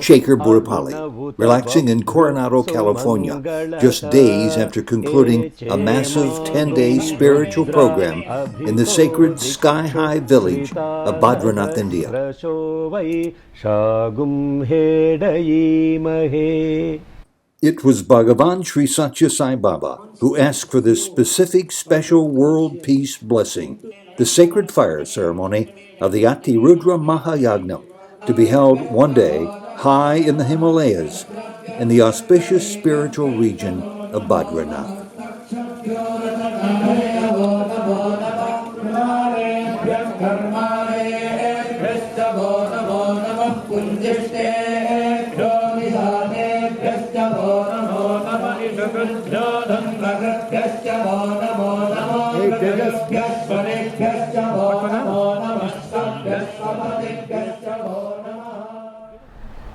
Sekhar Boddupalli, relaxing in Coronado, California, just days after concluding a massive 10-day spiritual program in the sacred sky-high village of Badrinath, India. It was Bhagavan Sri Satya Sai Baba who asked for this specific special world peace blessing, the sacred fire ceremony of the Ati Rudra Maha Yagnam, to be held one day high in the Himalayas in the auspicious spiritual region of Badrinath.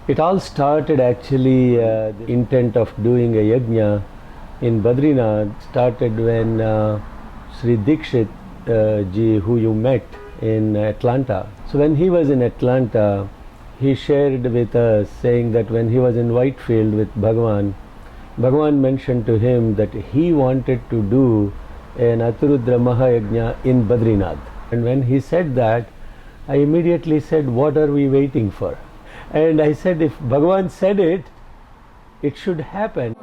It all started actually, the intent of doing a Yajna in Badrinath started when Sri Dikshit ji, who you met in Atlanta. So when he was in Atlanta, he shared with us saying that when he was in Whitefield with Bhagavan mentioned to him that he wanted to do an Ati Rudra Maha Yagnam in Badrinath. And when he said that, I immediately said, what are we waiting for? And I said, if Bhagavan said it, it should happen.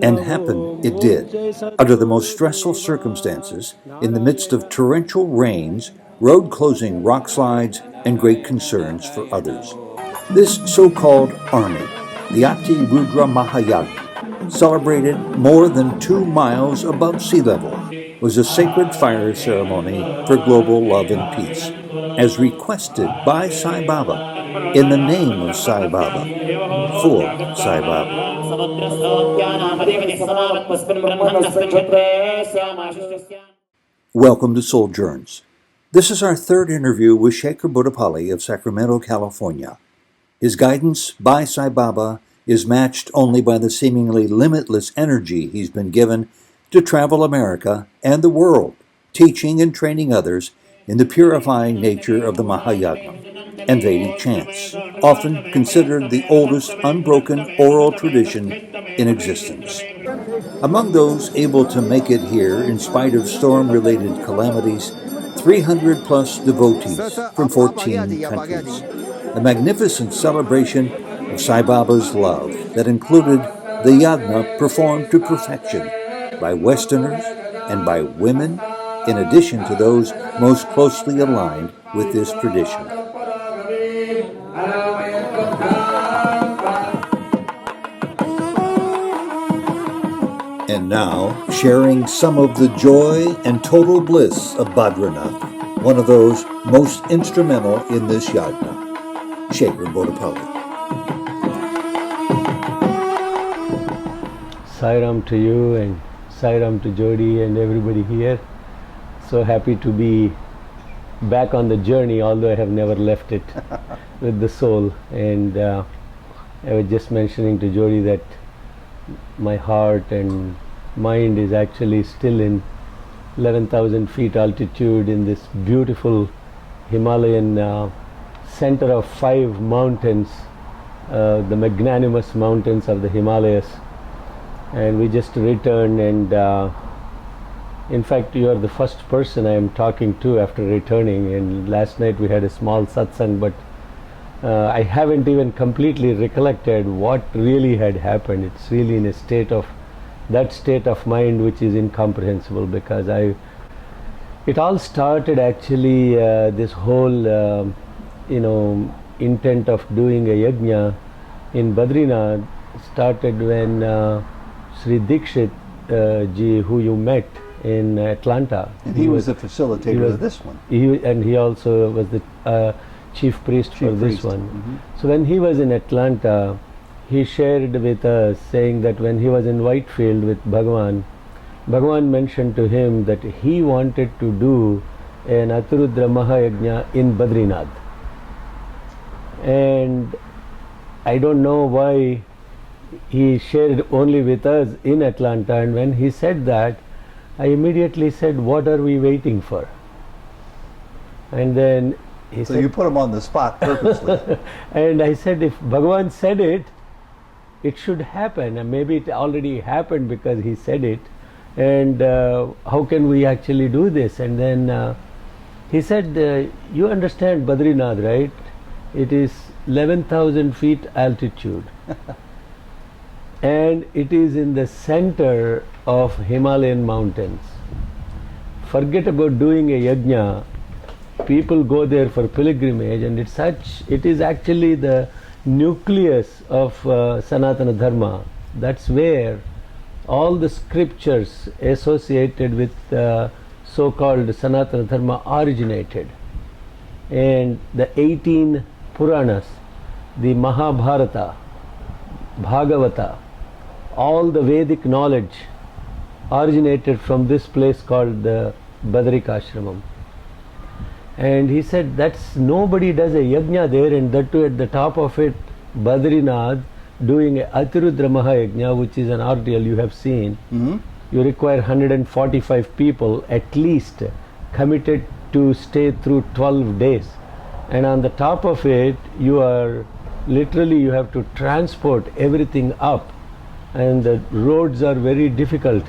And happen it did. Under the most stressful circumstances, in the midst of torrential rains, road closing rock slides, and great concerns for others. This so-called army, the Ati Rudra Maha Yagnam, celebrated more than 2 miles above sea level, was a sacred fire ceremony for global love and peace, as requested by Sai Baba, in the name of Sai Baba, for Sai Baba. Welcome to Souljourns. This is our third interview with Sekhar Boddupalli of Sacramento, California. His guidance by Sai Baba is matched only by the seemingly limitless energy he's been given to travel America and the world, teaching and training others in the purifying nature of the Mahayagna and Vedic chants, often considered the oldest unbroken oral tradition in existence. Among those able to make it here in spite of storm-related calamities, 300-plus devotees from 14 countries. A magnificent celebration of Sai Baba's love that included the Yagna performed to perfection by Westerners and by women, in addition to those most closely aligned with this tradition. And now, sharing some of the joy and total bliss of Badrinath, one of those most instrumental in this Yajna, Sekhar Boddupalli. Sairam to you and Sairam to Jody and everybody here. So happy to be back on the journey, although I have never left it with the soul. And I was just mentioning to Jody that my heart and mind is actually still in 11,000 feet altitude in this beautiful Himalayan center of 5 mountains, the magnanimous mountains of the Himalayas. And we just returned, and in fact you are the first person I am talking to after returning. And last night we had a small satsang, but I haven't even completely recollected what really had happened. It's really in a state of mind which is incomprehensible, because it all started actually, this whole intent of doing a Yajna in Badrinath started when Sri Dikshit ji, who you met in Atlanta. And he was the facilitator of this one. He also was the chief priest for this one. Mm-hmm. So when he was in Atlanta, he shared with us saying that when he was in Whitefield with Bhagavan mentioned to him that he wanted to do an Ati Rudra Maha Yagnam in Badrinath. And I don't know why he shared only with us in Atlanta, and when he said that, I immediately said, what are we waiting for? And then he So said, you put him on the spot purposely. and I said, if Bhagavan said it, it should happen. And maybe it already happened because he said it. And how can we actually do this? And then he said, you understand Badrinath, right? It is 11,000 feet altitude. And it is in the center of Himalayan mountains. Forget about doing a yajna. People go there for pilgrimage, and it is actually the nucleus of Sanatana Dharma. That's where all the scriptures associated with so-called Sanatana Dharma originated. And the 18 Puranas, the Mahabharata, Bhagavata, all the Vedic knowledge originated from this place called the Badrikashramam. And he said, that's nobody does a yajna there, and that too at the top of it, Badrinath doing a Ati Rudra Maha Yagnam, which is an ordeal you have seen. Mm-hmm. You require 145 people at least committed to stay through 12 days. And on the top of it, you have to transport everything up, and the roads are very difficult.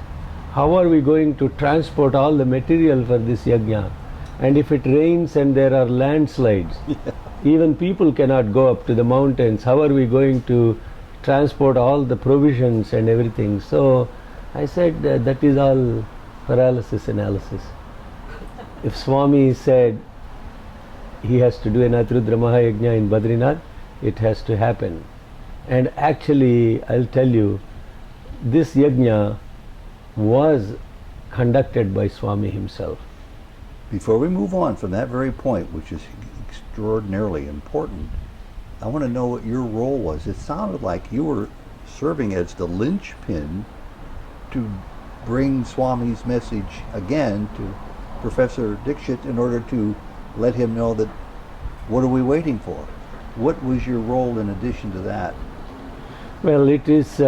How are we going to transport all the material for this yajna? And if it rains and there are landslides, even people cannot go up to the mountains. How are we going to transport all the provisions and everything? So I said, that is all paralysis analysis. If Swami said he has to do an Ati Rudra Maha Yagnam in Badrinath, it has to happen. And actually, I'll tell you, this yajna was conducted by Swami himself. Before we move on from that very point, which is extraordinarily important, I want to know what your role was. It sounded like you were serving as the linchpin to bring Swami's message again to Professor Dixit in order to let him know that what are we waiting for? What was your role in addition to that? Well, it is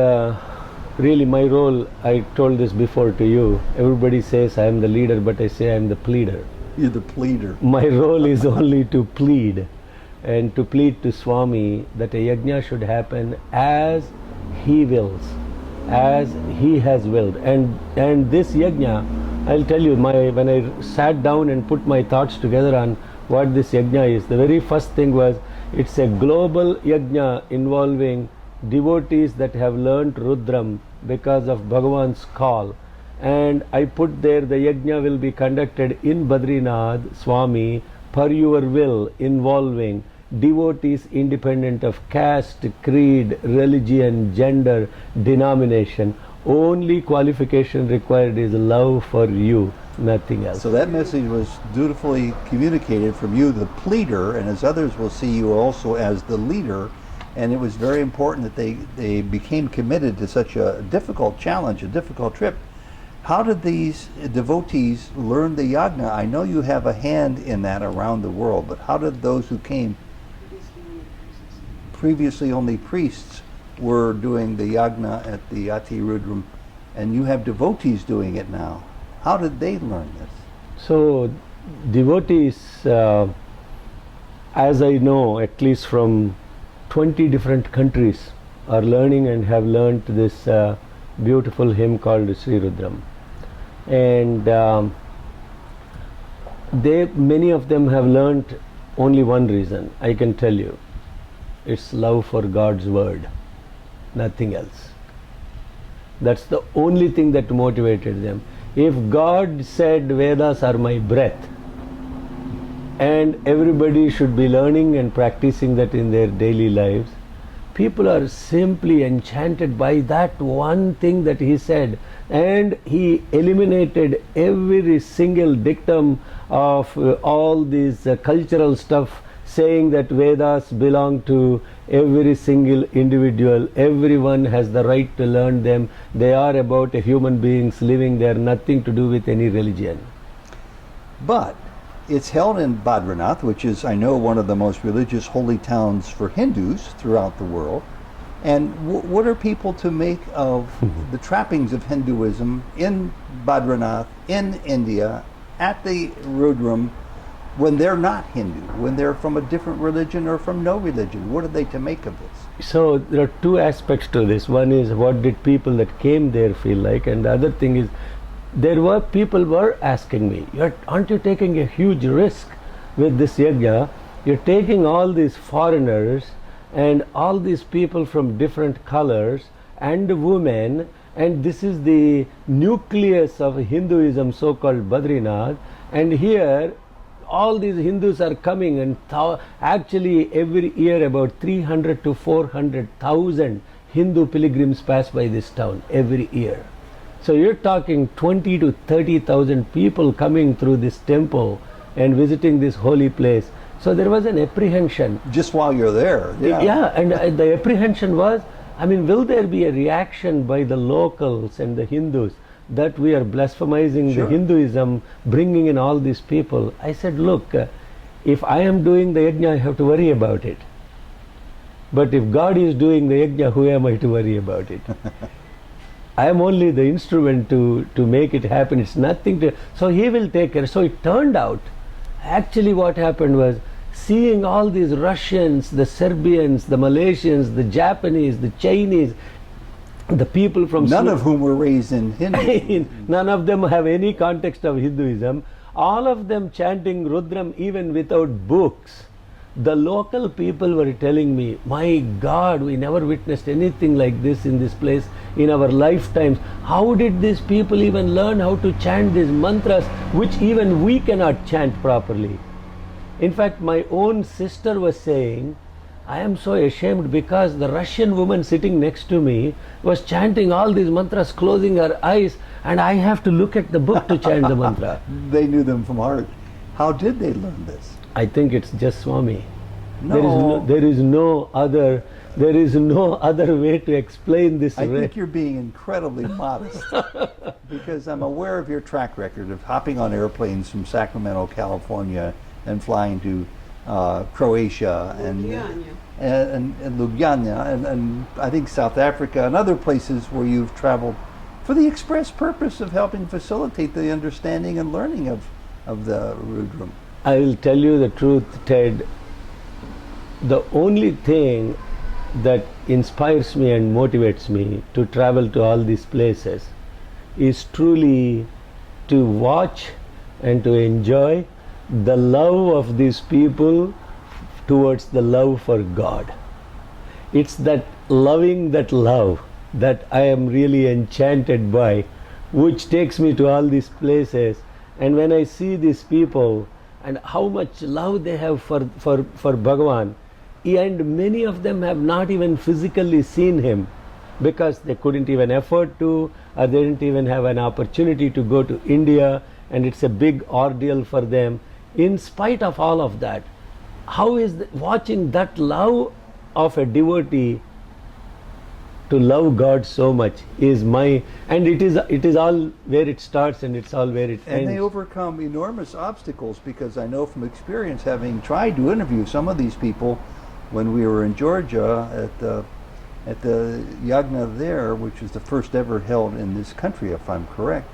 really my role. I told this before to you. Everybody says I am the leader, but I say I am the pleader. You're the pleader. My role is only to plead, and to plead to Swami that a yajna should happen as he wills, as he has willed. And this yajna, I'll tell you, when I sat down and put my thoughts together on what this yajna is, the very first thing was, it's a global yajna involving devotees that have learnt Rudram because of Bhagavan's call. And I put there, the yajna will be conducted in Badrinath, Swami, per your will, involving devotees independent of caste, creed, religion, gender, denomination. Only qualification required is love for you, nothing else. So that message was dutifully communicated from you, the pleader, and as others will see you also as the leader. And it was very important that they became committed to such a difficult challenge, a difficult trip. How did these devotees learn the Yagna? I know you have a hand in that around the world, but how did those who came? Previously only priests were doing the Yagna at the Ati Rudram, and you have devotees doing it now. How did they learn this? So devotees, as I know, at least from 20 different countries, are learning and have learned this beautiful hymn called Sri Rudram. And many of them have learnt only one reason, I can tell you. It's love for God's word, nothing else. That's the only thing that motivated them. If God said Vedas are my breath, and everybody should be learning and practicing that in their daily lives, people are simply enchanted by that one thing that he said, and he eliminated every single dictum of all this cultural stuff, saying that Vedas belong to every single individual. Everyone has the right to learn them. They are about human beings living there, nothing to do with any religion. But it's held in Badrinath, which is, I know, one of the most religious holy towns for Hindus throughout the world. And what are people to make of the trappings of Hinduism in Badrinath, in India, at the Rudram? when they're not Hindu, when they're from a different religion or from no religion? What are they to make of this? So there are two aspects to this. One is what did people that came there feel like, and the other thing is people were asking me, aren't you taking a huge risk with this yajna? You're taking all these foreigners and all these people from different colors and women, and this is the nucleus of Hinduism, so-called Badrinath, and here all these Hindus are coming, and actually every year about 300 to 400,000 Hindu pilgrims pass by this town every year. So you're talking 20 to 30,000 people coming through this temple and visiting this holy place. So there was an apprehension. Just while you're there. Yeah. Yeah, and the apprehension was, will there be a reaction by the locals and the Hindus that we are blasphemizing Sure. the Hinduism, bringing in all these people? I said, look, if I am doing the yajna, I have to worry about it. But if God is doing the yajna, who am I to worry about it? I am only the instrument to make it happen. It's nothing to... So He will take care. So it turned out, actually what happened was, seeing all these Russians, the Serbians, the Malaysians, the Japanese, the Chinese, the people from... None of whom were raised in Hindu. None of them have any context of Hinduism. All of them chanting Rudram even without books. The local people were telling me, my God, we never witnessed anything like this in this place in our lifetimes. How did these people even learn how to chant these mantras, which even we cannot chant properly? In fact, my own sister was saying, I am so ashamed because the Russian woman sitting next to me was chanting all these mantras, closing her eyes, and I have to look at the book to chant the mantra. They knew them from heart. How did they learn this? I think it's just Swami. No. There is no other way to explain this. I think you're being incredibly modest because I'm aware of your track record of hopping on airplanes from Sacramento, California, and flying to Croatia and Ljubljana and I think South Africa and other places where you've traveled for the express purpose of helping facilitate the understanding and learning of the Rudram. I will tell you the truth, Ted. The only thing that inspires me and motivates me to travel to all these places is truly to watch and to enjoy the love of these people towards the love for God. It's that loving that love that I am really enchanted by, which takes me to all these places. And when I see these people and how much love they have for Bhagavan, and many of them have not even physically seen him because they couldn't even afford to, or they didn't even have an opportunity to go to India, and it's a big ordeal for them. In spite of all of that, how is watching that love of a devotee to love God so much is and it is all where it starts and it's all where it ends. And they overcome enormous obstacles because I know from experience, having tried to interview some of these people when we were in Georgia at the Yagna there, which was the first ever held in this country, if I'm correct.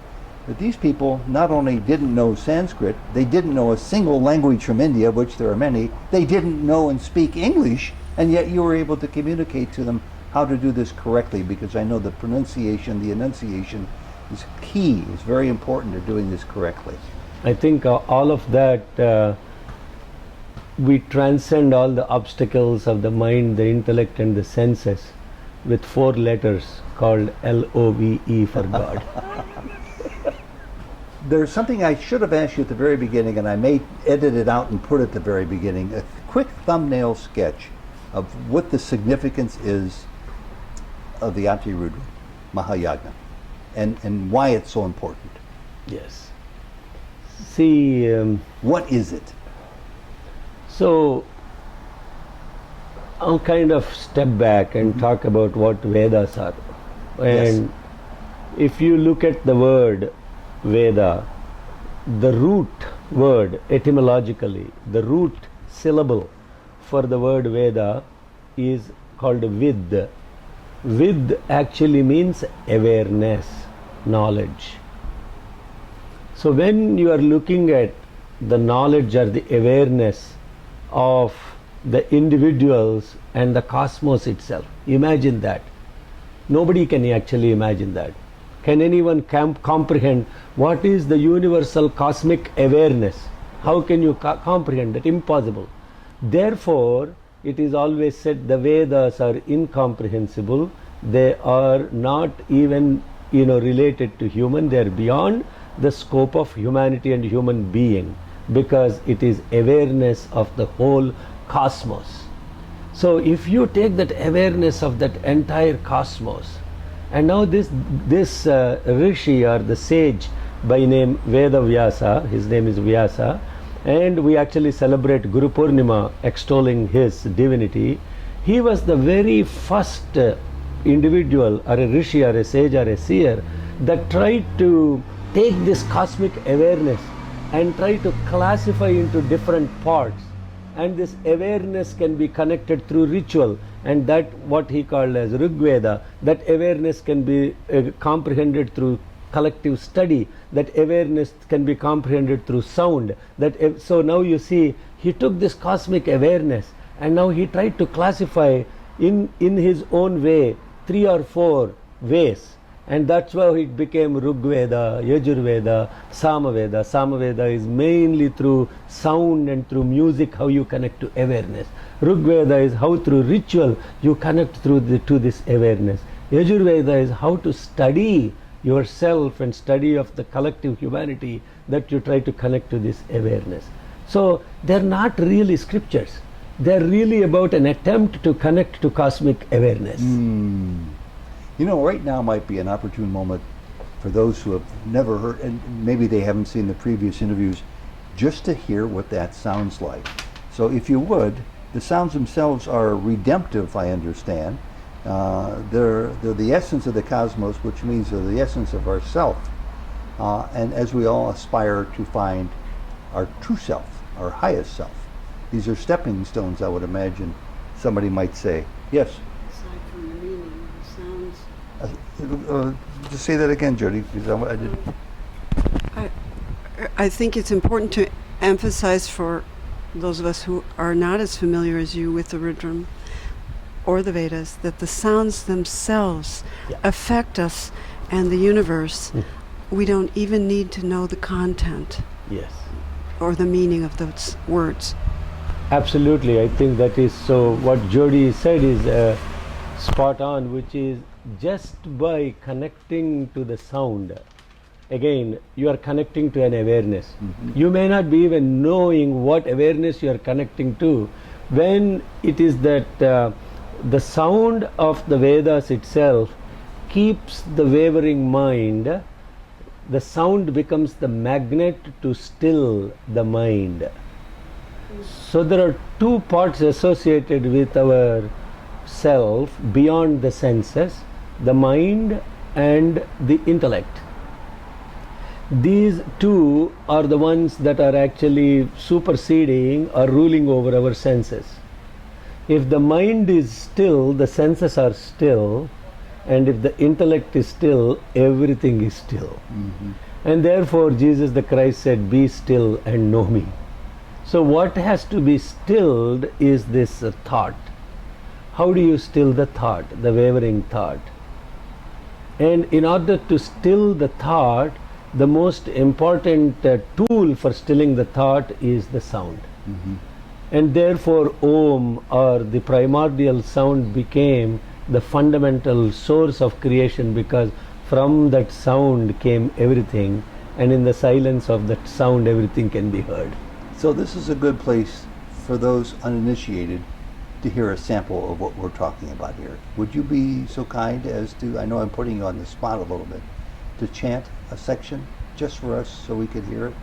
But these people not only didn't know Sanskrit, they didn't know a single language from India, which there are many, they didn't know and speak English, and yet you were able to communicate to them how to do this correctly, because I know the pronunciation, the enunciation is key, is very important to doing this correctly. I think all of that, we transcend all the obstacles of the mind, the intellect and the senses with 4 letters called LOVE for God. There's something I should have asked you at the very beginning, and I may edit it out and put it at the very beginning, a quick thumbnail sketch of what the significance is of the Ati Rudra Maha Yagnam and why it's so important. Yes. See, what is it? So I'll kind of step back and talk about what Vedas are. And Yes. if you look at the word Veda, the root word etymologically, the root syllable for the word Veda is called Vid. Vid actually means awareness, knowledge. So when you are looking at the knowledge or the awareness of the individuals and the cosmos itself. Imagine that. Nobody can actually imagine that. Can anyone comprehend what is the universal cosmic awareness? How can you comprehend that? Impossible. Therefore, it is always said the Vedas are incomprehensible. They are not even related to human. They are beyond the scope of humanity and human being, because it is awareness of the whole cosmos. So if you take that awareness of that entire cosmos, and now this rishi or the sage by name Veda Vyasa, his name is Vyasa, and we actually celebrate Guru Purnima extolling his divinity. He was the very first individual or a rishi or a sage or a seer that tried to take this cosmic awareness and try to classify into different parts, and this awareness can be connected through ritual, and that what he called as Rigveda, that awareness can be comprehended through collective study, that awareness can be comprehended through sound, so now you see he took this cosmic awareness and now he tried to classify in his own way 3 or 4 ways, and that's why it became Rigveda, Yajurveda, Samaveda. Samaveda is mainly through sound and through music how you connect to awareness. Rigveda is how through ritual you connect to this awareness. Yajurveda is how to study yourself and study of the collective humanity that you try to connect to this awareness. So they're not really scriptures. They're really about an attempt to connect to cosmic awareness. Right now might be an opportune moment for those who have never heard, and maybe they haven't seen the previous interviews, just to hear what that sounds like. So if you would, the sounds themselves are redemptive, I understand. They're the essence of the cosmos, which means they're the essence of ourself. And as we all aspire to find our true self, our highest self. These are stepping stones, I would imagine somebody might say. Yes? Aside from the meaning, the sounds. Just say that again, Jody, because I did. I think it's important to emphasize for those of us who are not as familiar as you with the Rudram or the Vedas, that the sounds themselves affect us and the universe. We don't even need to know the content or the meaning of those words. Absolutely. I think that is so. What Jody said is spot on, which is just by connecting to the sound, again, you are connecting to an awareness. You may not be even knowing what awareness you are connecting to, when it is that the sound of the Vedas itself keeps the wavering mind. The sound becomes the magnet to still the mind. So there are 2 parts associated with our self beyond the senses, the mind and the intellect. These 2 are the ones that are actually superseding or ruling over our senses. If the mind is still, the senses are still, and if the intellect is still, everything is still. And therefore Jesus the Christ said, "Be still and know me." So what has to be stilled is this thought. How do you still the thought, the wavering thought? And in order to still the thought, the most important tool for stilling the thought is the sound. And therefore Om, or the primordial sound, became the fundamental source of creation, because from that sound came everything, and in the silence of that sound everything can be heard. So this is a good place for those uninitiated to hear a sample of what we're talking about here. Would you be so kind as to, I know I'm putting you on the spot a little bit, to chant a section just for us so we could hear it?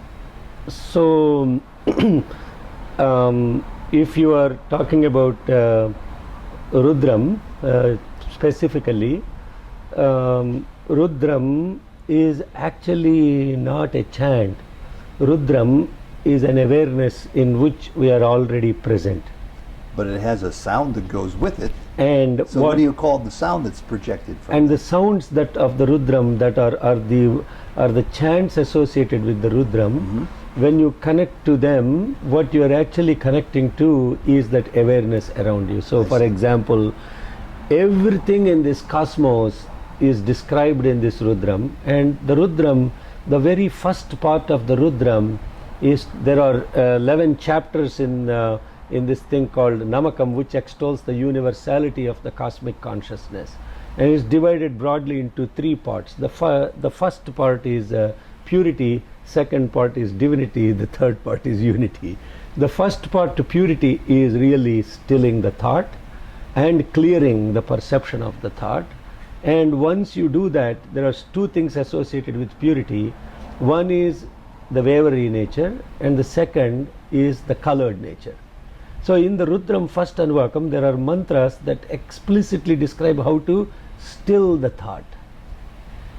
So if you are talking about Rudram specifically, Rudram is actually not a chant. Rudram is an awareness in which we are already present. But it has a sound that goes with it. And so what do you call the sound that's projected from and that? The sounds that of the Rudram that are the chants associated with the Rudram when you connect to them, what you are actually connecting to is that awareness around you. So, for example, everything in this cosmos is described in this Rudram, and the Rudram, the very first part of the Rudram is, there are 11 chapters in this thing called Namakam, which extols the universality of the cosmic consciousness, and is divided broadly into 3 parts. The first part is purity, second part is divinity, the third part is unity. The first part, to purity, is really stilling the thought and clearing the perception of the thought. And once you do that, there are 2 things associated with purity. One is the wavery nature, and the second is the colored nature. So in the Rudram first Anuvakam, there are mantras that explicitly describe how to still the thought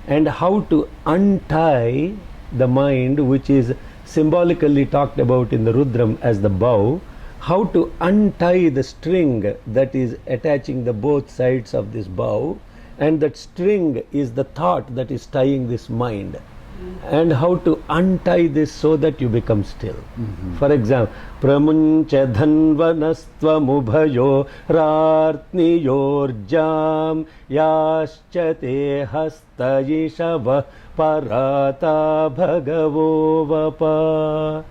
and how to untie the mind, which is symbolically talked about in the Rudram as the bow, how to untie the string that is attaching the both sides of this bow, and that string is the thought that is tying this mind, and how to untie this so that you become still. For example, pramuncha dhanvanastva mubhayo rartniyorjam yaschate hastayishava parata bhagavo vapa.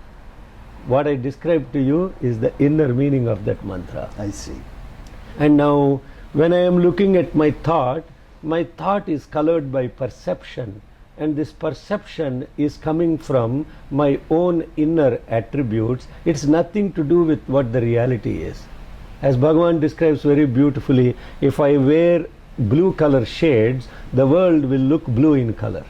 What I described to you is the inner meaning of that mantra. I see. And now, when I am looking at my thought is colored by perception, and this perception is coming from my own inner attributes. It's nothing to do with what the reality is. As Bhagavan describes very beautifully, if I wear blue color shades, the world will look blue in color.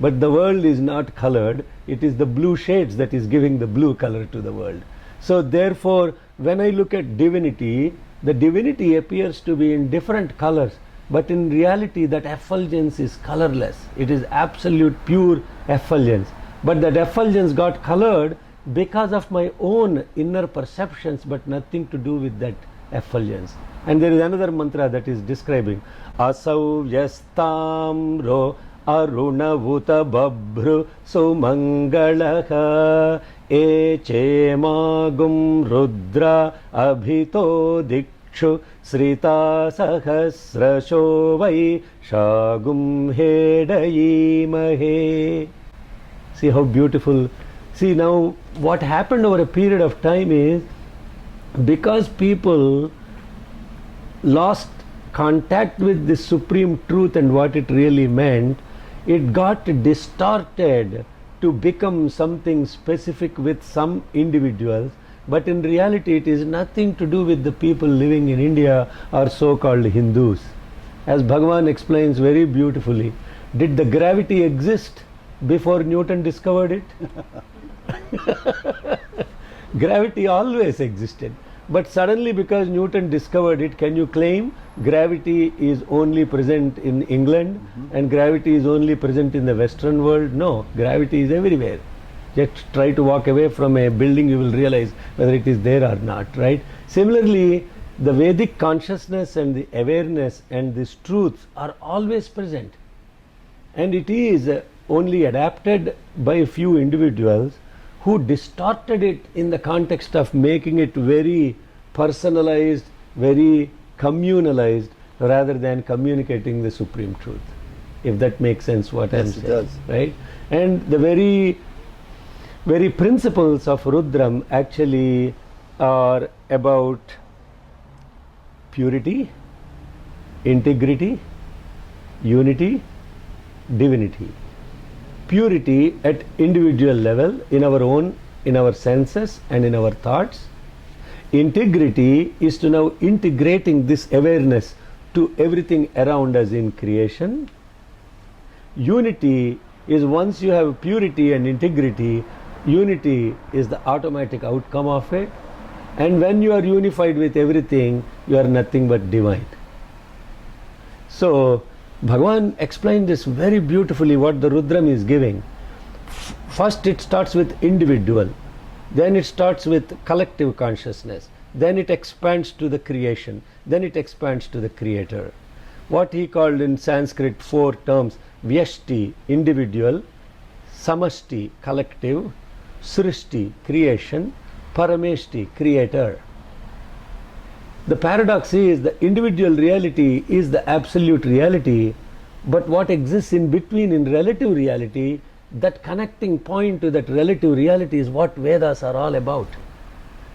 But the world is not colored, it is the blue shades that is giving the blue color to the world. So therefore, when I look at divinity, the divinity appears to be in different colors, but in reality that effulgence is colorless. It is absolute pure effulgence. But that effulgence got colored because of my own inner perceptions, but nothing to do with that effulgence. And there is another mantra that is describing Asau Yastamro Arunavuta Babhru Sumangalaha Eche Magum Rudra Abhito Dikshu Srita Sahasrasho Vai Shagum Hedayi Mahe. See how beautiful. See now what happened over a period of time is, because people lost contact with the supreme truth and what it really meant, it got distorted to become something specific with some individuals, but in reality it is nothing to do with the people living in India or so-called Hindus. As Bhagavan explains very beautifully, did the gravity exist before Newton discovered it? Gravity always existed. But suddenly, because Newton discovered it, can you claim gravity is only present in England and gravity is only present in the Western world? No, gravity is everywhere. Just try to walk away from a building, you will realize whether it is there or not, right? Similarly, the Vedic consciousness and the awareness and these truths are always present. And it is only adapted by a few individuals who distorted it in the context of making it very personalized, very communalized, rather than communicating the supreme truth. If that makes sense what I'm saying. Yes, it does. Right? And the very principles of Rudram actually are about purity, integrity, unity, divinity. Purity at individual level, in our senses and in our thoughts. Integrity is to now integrating this awareness to everything around us in creation. Unity is, once you have purity and integrity, unity is the automatic outcome of it. And when you are unified with everything, you are nothing but divine. So Bhagavan explained this very beautifully, what the Rudram is giving. First it starts with individual, then it starts with collective consciousness, then it expands to the creation, then it expands to the creator. What he called in Sanskrit 4 terms: Vyashti, individual; Samashti, collective; Srishti, creation, Parameshti, creator. The paradox is the individual reality is the absolute reality, but what exists in between in relative reality, that connecting point to that relative reality is what Vedas are all about.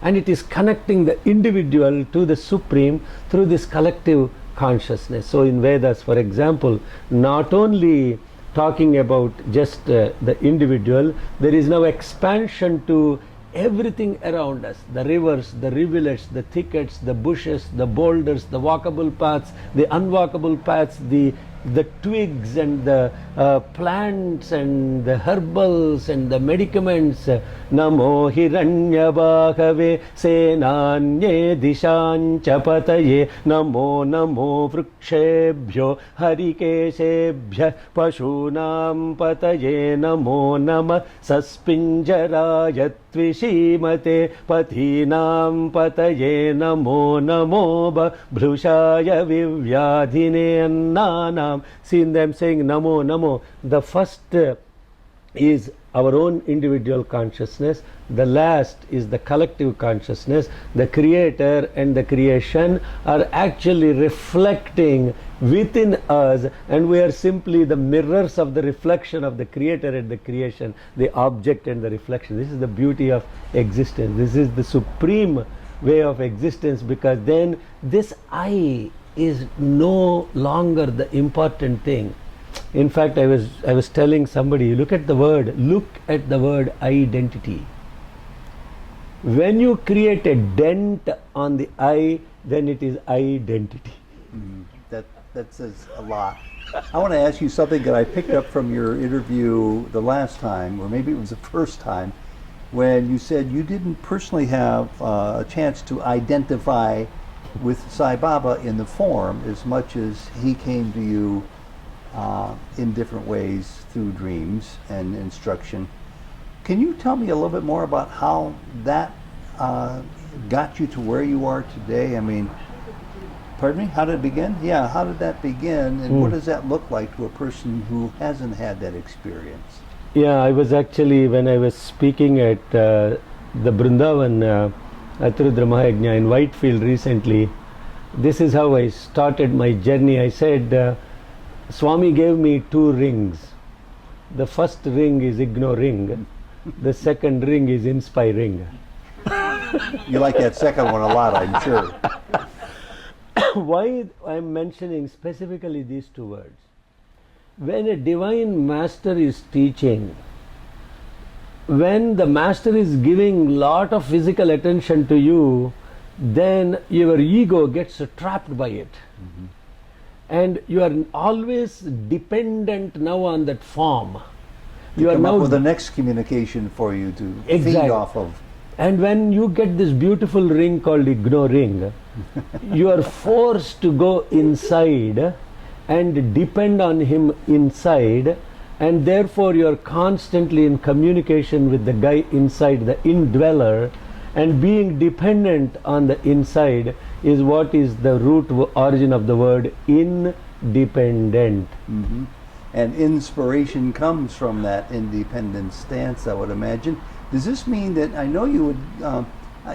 And it is connecting the individual to the Supreme through this collective consciousness. So in Vedas, for example, not only talking about just the individual, there is now expansion to everything around us, the rivers, the rivulets, the thickets, the bushes, the boulders, the walkable paths, the unwalkable paths, the twigs and the plants and the herbals and the medicaments. Namo hiranyabhave senanye dishancha pataye namo namo vrukshebhyo harikeshebhya pashunam pataye namo nama saspinjaraya tvishimate patinam pataye namo namo bhrushaya vivyadhine annanam. See them saying Namo Namo. The first is our own individual consciousness. The last is the collective consciousness. The creator and the creation are actually reflecting within us, and we are simply the mirrors of the reflection of the creator and the creation, the object and the reflection. This is the beauty of existence. This is the supreme way of existence, because then this I is no longer the important thing. In fact, I was telling somebody, look at the word identity. When you create a dent on the I, then it is identity. That says a lot. I want to ask you something that I picked up from your interview the last time, or maybe it was the first time, when you said you didn't personally have a chance to identify with Sai Baba in the form as much as he came to you in different ways through dreams and instruction. Can you tell me a little bit more about how that got you to where you are today? I mean, pardon me? How did it begin? Yeah, how did that begin, and what does that look like to a person who hasn't had that experience? Yeah, I was actually, when I was speaking at the Brindavan Ati Rudra Maha Yagnam in Whitefield recently, this is how I started my journey. I said, Swami gave me 2 rings. The first ring is ignoring, the second ring is inspiring. You like that second one a lot, I'm sure. Why I'm mentioning specifically these 2 words? When a divine master is teaching, when the master is giving lot of physical attention to you, then your ego gets trapped by it. Mm-hmm. And you are always dependent now on that form. You are now with the next communication for you to feed off of. And when you get this beautiful ring called ignoring, you are forced to go inside and depend on him inside, and therefore you are constantly in communication with the guy inside, the indweller, and being dependent on the inside is what is the root origin of the word independent. Mm-hmm. And inspiration comes from that independent stance, I would imagine. Does this mean that, I know you would,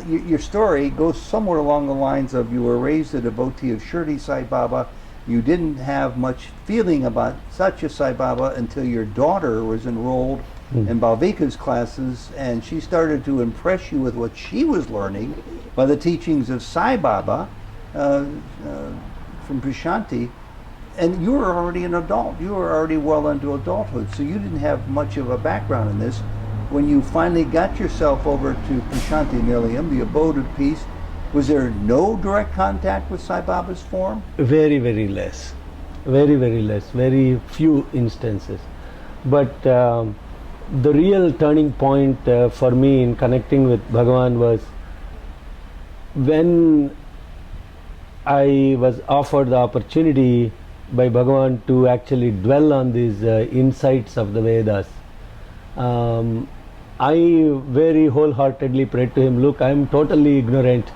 your story goes somewhere along the lines of you were raised a devotee of Shirdi Sai Baba. You didn't have much feeling about Satya Sai Baba until your daughter was enrolled in Bhavika's classes, and she started to impress you with what she was learning by the teachings of Sai Baba from Prashanti. And you were already an adult. You were already well into adulthood, so you didn't have much of a background in this. When you finally got yourself over to Prashanti Nilayam, the abode of peace, was there no direct contact with Sai Baba's form? Very, very less. Very, very less. Very few instances. But the real turning point for me in connecting with Bhagavan was when I was offered the opportunity by Bhagavan to actually dwell on these insights of the Vedas. I very wholeheartedly prayed to him, look, I am totally ignorant.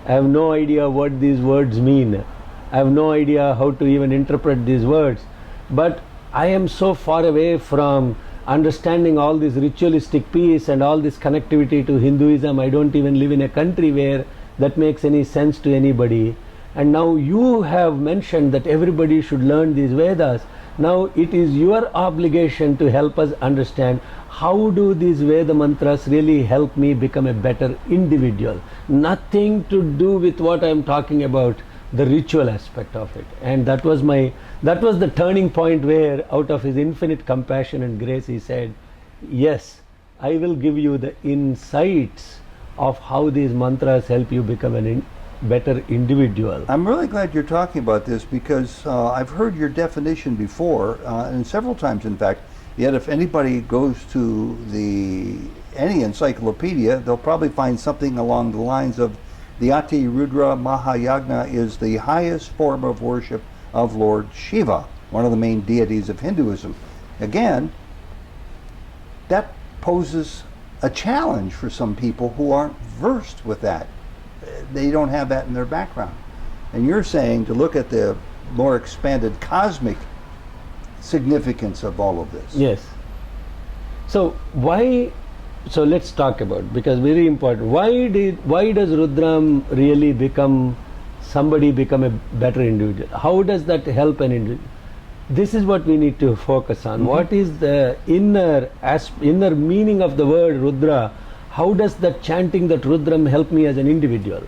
I have no idea what these words mean. I have no idea how to even interpret these words. But I am so far away from understanding all this ritualistic piece and all this connectivity to Hinduism. I don't even live in a country where that makes any sense to anybody. And now you have mentioned that everybody should learn these Vedas. Now it is your obligation to help us understand how do these Veda mantras really help me become a better individual. Nothing to do with what I am talking about, the ritual aspect of it. And that was the turning point where out of his infinite compassion and grace he said, yes, I will give you the insights of how these mantras help you become a better individual. I'm really glad you're talking about this because I've heard your definition before, and several times in fact, yet if anybody goes to any encyclopedia, they'll probably find something along the lines of the Ati Rudra Maha Yagna is the highest form of worship of Lord Shiva, one of the main deities of Hinduism. Again, that poses a challenge for some people who aren't versed with that. They don't have that in their background. And you're saying to look at the more expanded cosmic significance of all of this. Yes. So let's talk about, because very important, why does Rudram really become a better individual? How does that help an individual? This is what we need to focus on. What is the inner meaning of the word Rudra? How does that chanting that Rudram help me as an individual?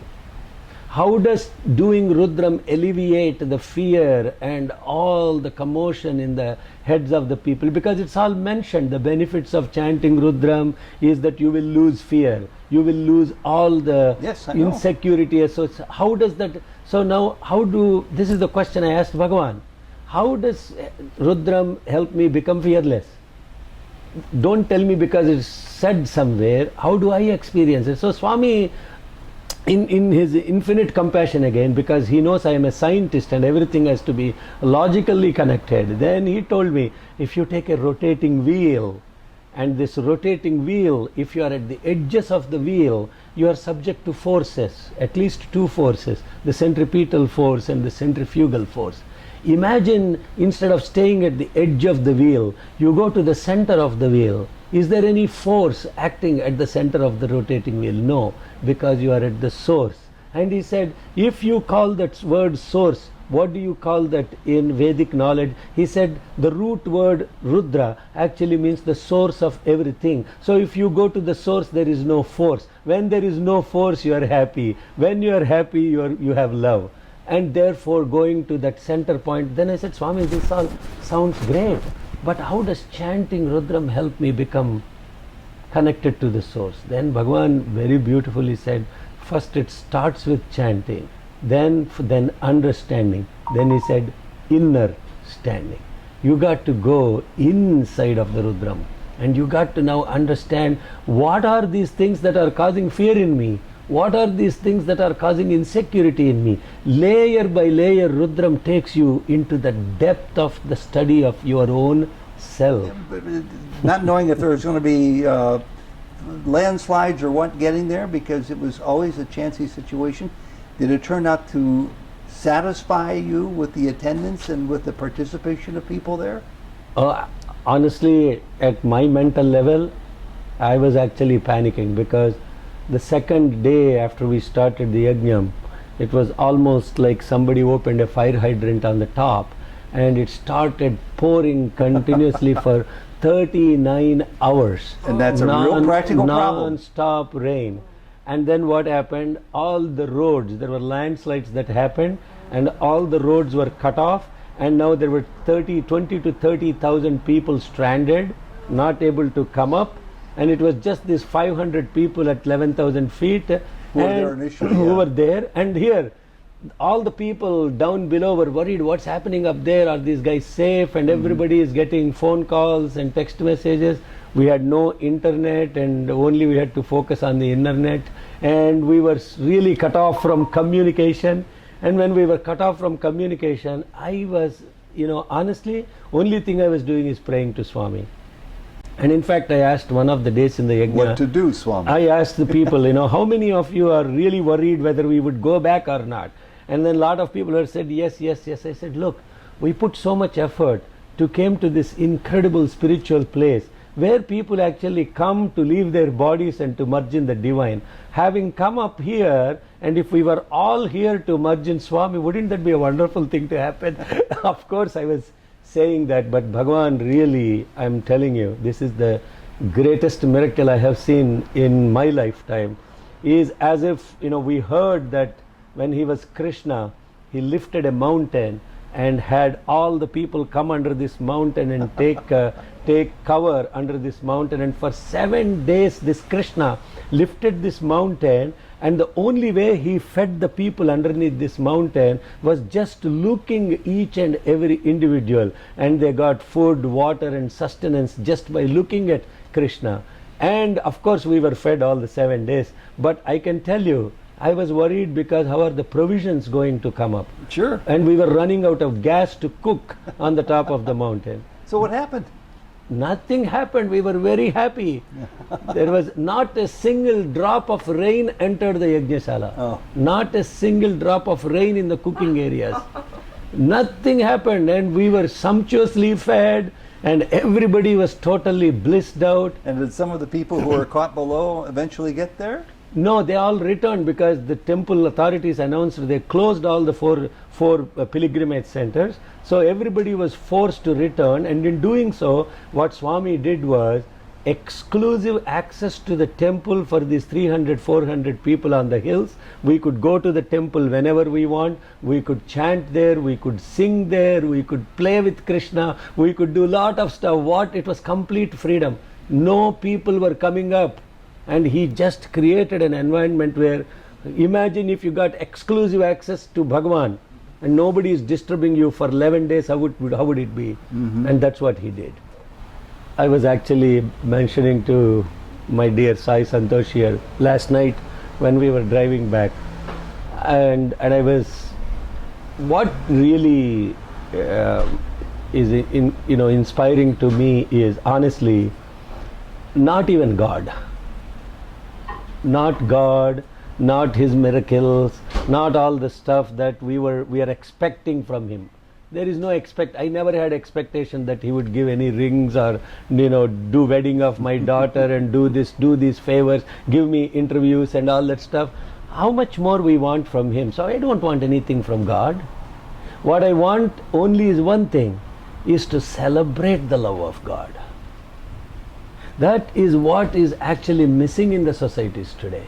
How does doing Rudram alleviate the fear and all the commotion in the heads of the people? Because it's all mentioned. The benefits of chanting Rudram is that you will lose fear. You will lose all the insecurity. So how does that? So now this is the question I asked Bhagavan. How does Rudram help me become fearless? Don't tell me because it's said somewhere. How do I experience it? So Swami, in his infinite compassion again, because he knows I am a scientist and everything has to be logically connected, then he told me, if you take a rotating wheel, and this rotating wheel, if you are at the edges of the wheel, you are subject to forces, at least two forces, the centripetal force and the centrifugal force. Imagine, instead of staying at the edge of the wheel, you go to the center of the wheel. Is there any force acting at the center of the rotating wheel? No, because you are at the source. And he said, if you call that word source, what do you call that in Vedic knowledge? He said, the root word Rudra actually means the source of everything. So if you go to the source, there is no force. When there is no force, you are happy. When you are happy, you have love. And therefore going to that center point. Then I said, Swami, this all sounds great, but how does chanting Rudram help me become connected to the source? Then Bhagavan very beautifully said, first it starts with chanting, then understanding. Then he said, inner standing. You got to go inside of the Rudram, and you got to now understand what are these things that are causing fear in me. What are these things that are causing insecurity in me? Layer by layer, Rudram takes you into the depth of the study of your own self. But not knowing if there was going to be landslides or what getting there, because it was always a chancy situation. Did it turn out to satisfy you with the attendance and with the participation of people there? Honestly, at my mental level, I was actually panicking, because the second day after we started the Yajna, it was almost like somebody opened a fire hydrant on the top and it started pouring continuously for 39 hours. And that's a real practical problem. Non-stop rain. And then what happened? All the roads, there were landslides that happened, and all the roads were cut off, and now there were 20 to 30,000 people stranded, not able to come up. And it was just these 500 people at 11,000 feet who were there. And here, all the people down below were worried, what's happening up there? Are these guys safe? And everybody is getting phone calls and text messages. We had no internet, and only we had to focus on the internet. And we were really cut off from communication. And when we were cut off from communication, I was, honestly, only thing I was doing is praying to Swami. And in fact, I asked one of the days in the Yagna, what to do, Swami? I asked the people, how many of you are really worried whether we would go back or not? And then a lot of people have said, yes. I said, look, we put so much effort to came to this incredible spiritual place. where people actually come to leave their bodies and to merge in the divine. Having come up here, and if we were all here to merge in Swami, wouldn't that be a wonderful thing to happen? Of course, I was saying that, but Bhagavan really, I'm telling you, this is the greatest miracle I have seen in my lifetime. Is as if, we heard that when he was Krishna, he lifted a mountain and had all the people come under this mountain and take cover under this mountain, and for 7 days this Krishna lifted this mountain, and the only way he fed the people underneath this mountain was just looking each and every individual, and they got food, water and sustenance just by looking at Krishna. And of course we were fed all the 7 days, but I can tell you, I was worried because how are the provisions going to come up? Sure. And we were running out of gas to cook on the top of the mountain. So what happened? Nothing happened. We were very happy. There was not a single drop of rain entered the Yajna. Oh. Not a single drop of rain in the cooking areas. Nothing happened, and we were sumptuously fed, and everybody was totally blissed out. And did some of the people who were caught below eventually get there? No, they all returned because the temple authorities announced they closed all the four pilgrimage centers. So everybody was forced to return, and in doing so, what Swami did was exclusive access to the temple for these 300, 400 people on the hills. We could go to the temple whenever we want. We could chant there, we could sing there, we could play with Krishna, we could do lot of stuff. It was complete freedom. No people were coming up. And he just created an environment where, imagine if you got exclusive access to Bhagavan and nobody is disturbing you for 11 days, how would it be? Mm-hmm. And that's what he did. I was actually mentioning to my dear Sai Santosh here last night when we were driving back, and I was, what really is inspiring to me is honestly not even God. Not God, not his miracles, not all the stuff that we are expecting from him. There is no I never had expectation that he would give any rings or do wedding of my daughter and do these favors, give me interviews and all that stuff. How much more we want from him? So I don't want anything from God. What I want only is one thing, is to celebrate the love of God. That is what is actually missing in the societies today.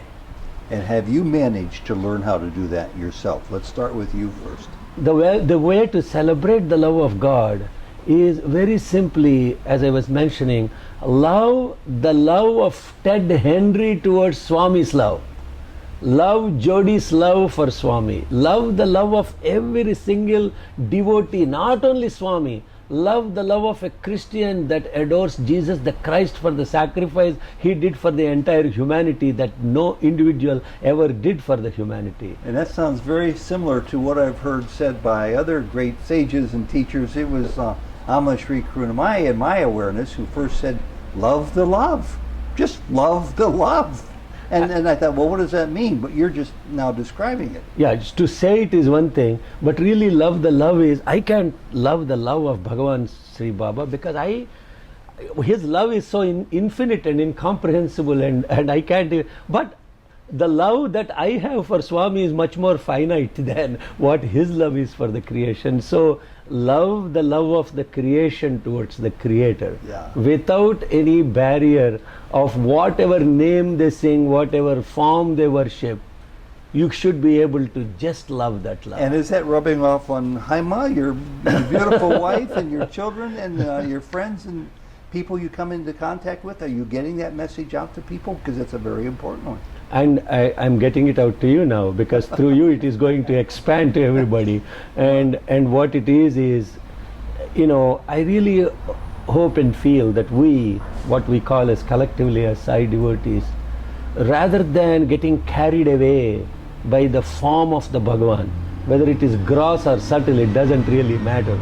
And have you managed to learn how to do that yourself? Let's start with you first. The way to celebrate the love of God is very simply, as I was mentioning, love the love of Ted Henry towards Swami's love. Love Jodi's love for Swami. Love the love of every single devotee, not only Swami. Love the love of a Christian that adores Jesus the Christ for the sacrifice he did for the entire humanity that no individual ever did for the humanity. And that sounds very similar to what I've heard said by other great sages and teachers. It was Amma Sri Krunamaya, in my awareness, who first said, love the love. Just love the love. And I thought, well, what does that mean? But you're just now describing it. Yeah, just to say it is one thing, but really love the love is, I can't love the love of Bhagavan Sai Baba because his love is so infinite and incomprehensible, and I can't, but the love that I have for Swami is much more finite than what his love is for the creation. So love the love of the creation towards the Creator, without any barrier of whatever name they sing, whatever form they worship. You should be able to just love that love. And is that rubbing off on Hima, your beautiful wife, and your children, and your friends and people you come into contact with? Are you getting that message out to people? Because it's a very important one. And I'm getting it out to you now, because through you it is going to expand to everybody. And what it is, I really hope and feel that we, what we call as collectively as Sai devotees, rather than getting carried away by the form of the Bhagavan, whether it is gross or subtle, it doesn't really matter.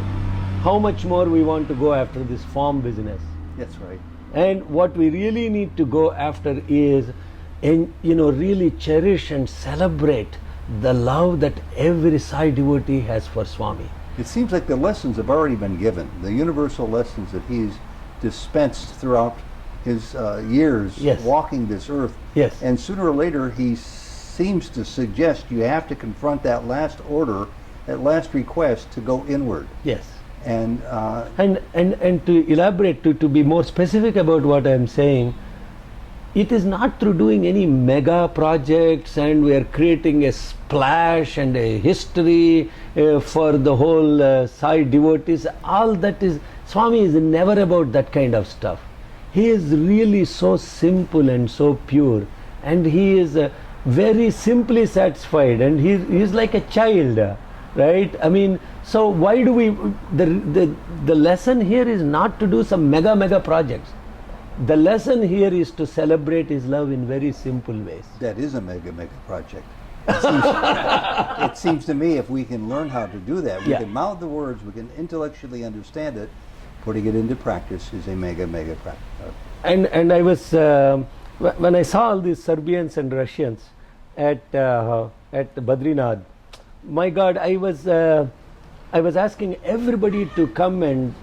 How much more we want to go after this form business. That's right. And what we really need to go after is, really cherish and celebrate the love that every Sai devotee has for Swami. It seems like the lessons have already been given, the universal lessons that he's dispensed throughout his years Yes. walking this earth. Yes. And sooner or later, he seems to suggest you have to confront that last order, that last request to go inward. Yes. And And to elaborate, to be more specific about what I'm saying, it is not through doing any mega projects and we are creating a splash and a history for the whole Sai devotees. All that is, Swami is never about that kind of stuff. He is really so simple and so pure, and he is very simply satisfied, and he is like a child, right? I mean, so why do we, the lesson here is not to do some mega projects. The lesson here is to celebrate his love in very simple ways. that is a mega project. It seems to me if we can learn how to do that, we Yeah. can mouth the words, we can intellectually understand it, putting it into practice is a mega practice. And I was when I saw all these Serbians and Russians at Badrinath, my God, I was asking everybody to come and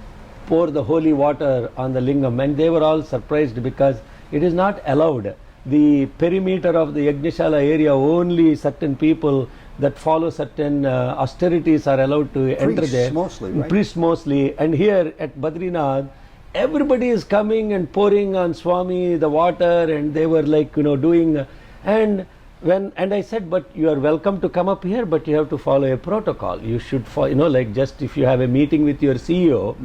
pour the holy water on the lingam, and they were all surprised because it is not allowed. The perimeter of the Yagnishala area, only certain people that follow certain austerities are allowed to enter Priests there. mostly, right? Priests mostly. And here at Badrinath, everybody is coming and pouring on Swami the water, and they were like, doing. And I said, but you are welcome to come up here, but you have to follow a protocol. You should follow, like just if you have a meeting with your CEO,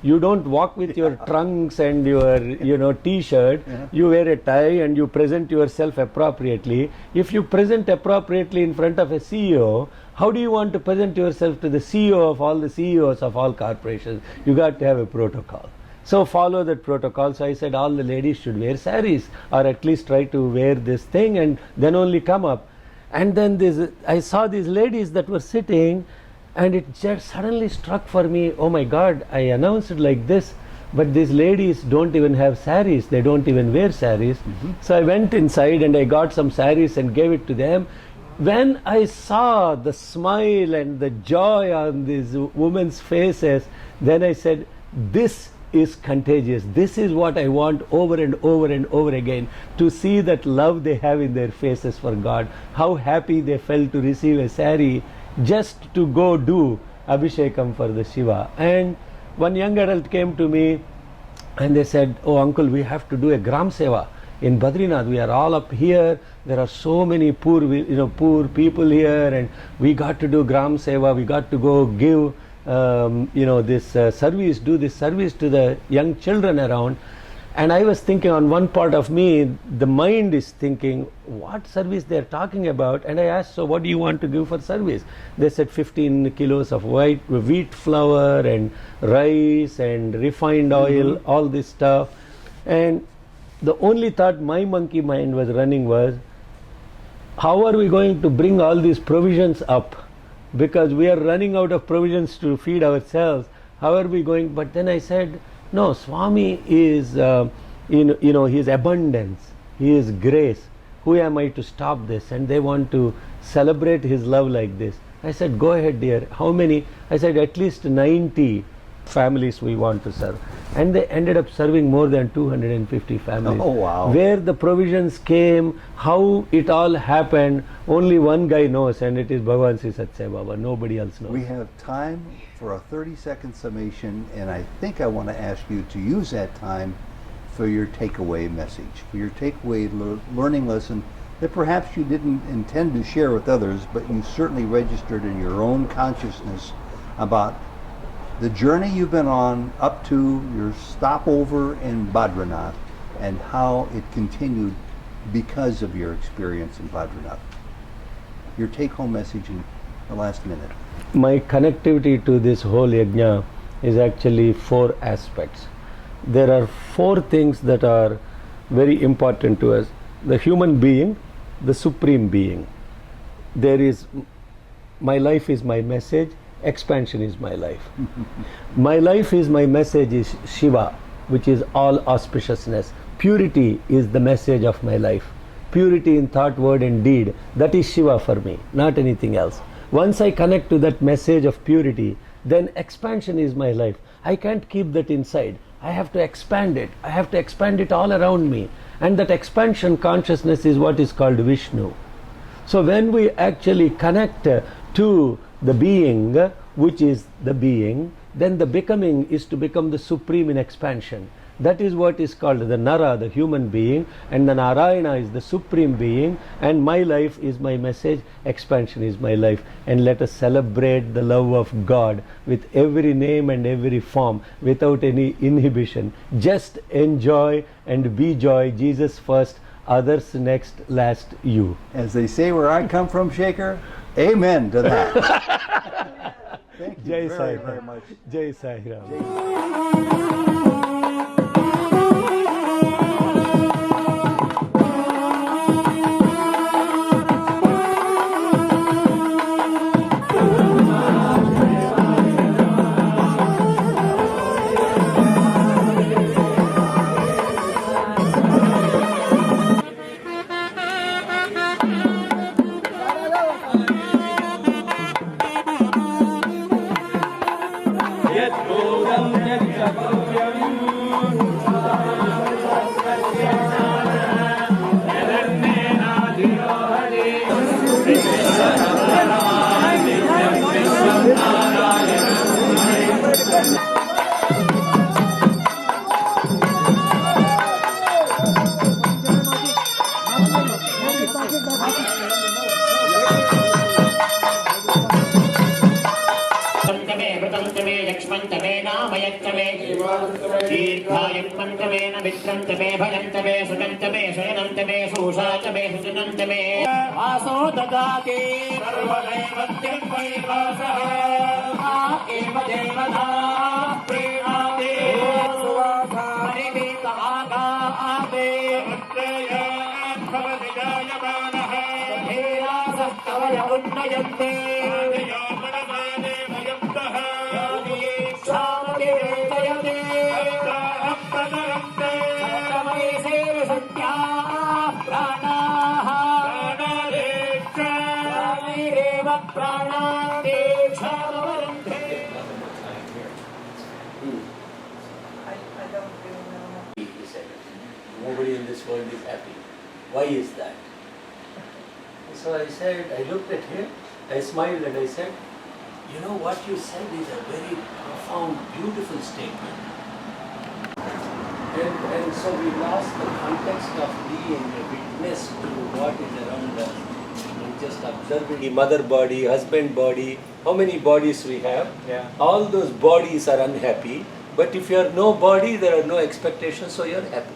you don't walk with your trunks and your T-shirt. Yeah. You wear a tie and you present yourself appropriately. If you present appropriately in front of a CEO, how do you want to present yourself to the CEO of all the CEOs of all corporations? You got to have a protocol. So follow that protocol. So I said all the ladies should wear saris, or at least try to wear this thing, and then only come up. And then I saw these ladies that were sitting, and it just suddenly struck for me, oh my God, I announced it like this, but these ladies don't even have saris, they don't even wear saris. So I went inside and I got some saris and gave it to them. When I saw the smile and the joy on these women's faces, then I said, this is contagious. This is what I want over and over and over again, to see that love they have in their faces for God. How happy they felt to receive a sari just to go do Abhishekam for the Shiva. And one young adult came to me and they said, oh uncle, we have to do a Gram Seva in Badrinath. We are all up here. There are so many poor people here, and we got to do Gram Seva. We got to go give this service, do this service to the young children around. And I was thinking, on one part of me, the mind is thinking, what service they are talking about? And I asked, so what do you want to give for service? They said 15 kilos of wheat flour and rice and refined oil, all this stuff. And the only thought my monkey mind was running was, how are we going to bring all these provisions up? Because we are running out of provisions to feed ourselves. How are we going? But then I said, no, Swami is, his abundance, he is grace. Who am I to stop this? And they want to celebrate his love like this. I said, go ahead, dear. How many? I said, at least 90 families we want to serve. And they ended up serving more than 250 families. Oh, wow. Where the provisions came, how it all happened, only one guy knows, and it is Bhagavan Sri Sai Baba. Nobody else knows. We have time for a 30-second summation, and I think I want to ask you to use that time for your takeaway message, for your takeaway learning lesson that perhaps you didn't intend to share with others, but you certainly registered in your own consciousness about the journey you've been on up to your stopover in Badrinath, and how it continued because of your experience in Badrinath. Your take-home message in the last minute. My connectivity to this whole Yajna is actually 4 aspects. There are 4 things that are very important to us. The human being, the supreme being. There is, my life is my message, expansion is my life. My life is my message is Shiva, which is all auspiciousness. Purity is the message of my life. Purity in thought, word and deed. That is Shiva for me, not anything else. Once I connect to that message of purity, then expansion is my life. I can't keep that inside. I have to expand it. I have to expand it all around me. And that expansion consciousness is what is called Vishnu. So when we actually connect to the being, which is the being, then the becoming is to become the supreme in expansion. That is what is called the Nara, the human being, and the Narayana is the supreme being, and my life is my message, expansion is my life. And let us celebrate the love of God with every name and every form, without any inhibition. Just enjoy and be joy, Jesus first, others next, last you. As they say where I come from, Sekhar, amen to that. Thank you Jai very, Sai very much. Jai Sai Ram. Nobody in this world is happy. Why is that? So I said, I looked at him, I smiled and I said, you know what you said is a very profound, beautiful statement. And so we lost the context of being a witness to what is around us. And just observing the mother body, husband body, how many bodies we have. Yeah. All those bodies are unhappy. But if you are no body, there are no expectations, so you are happy.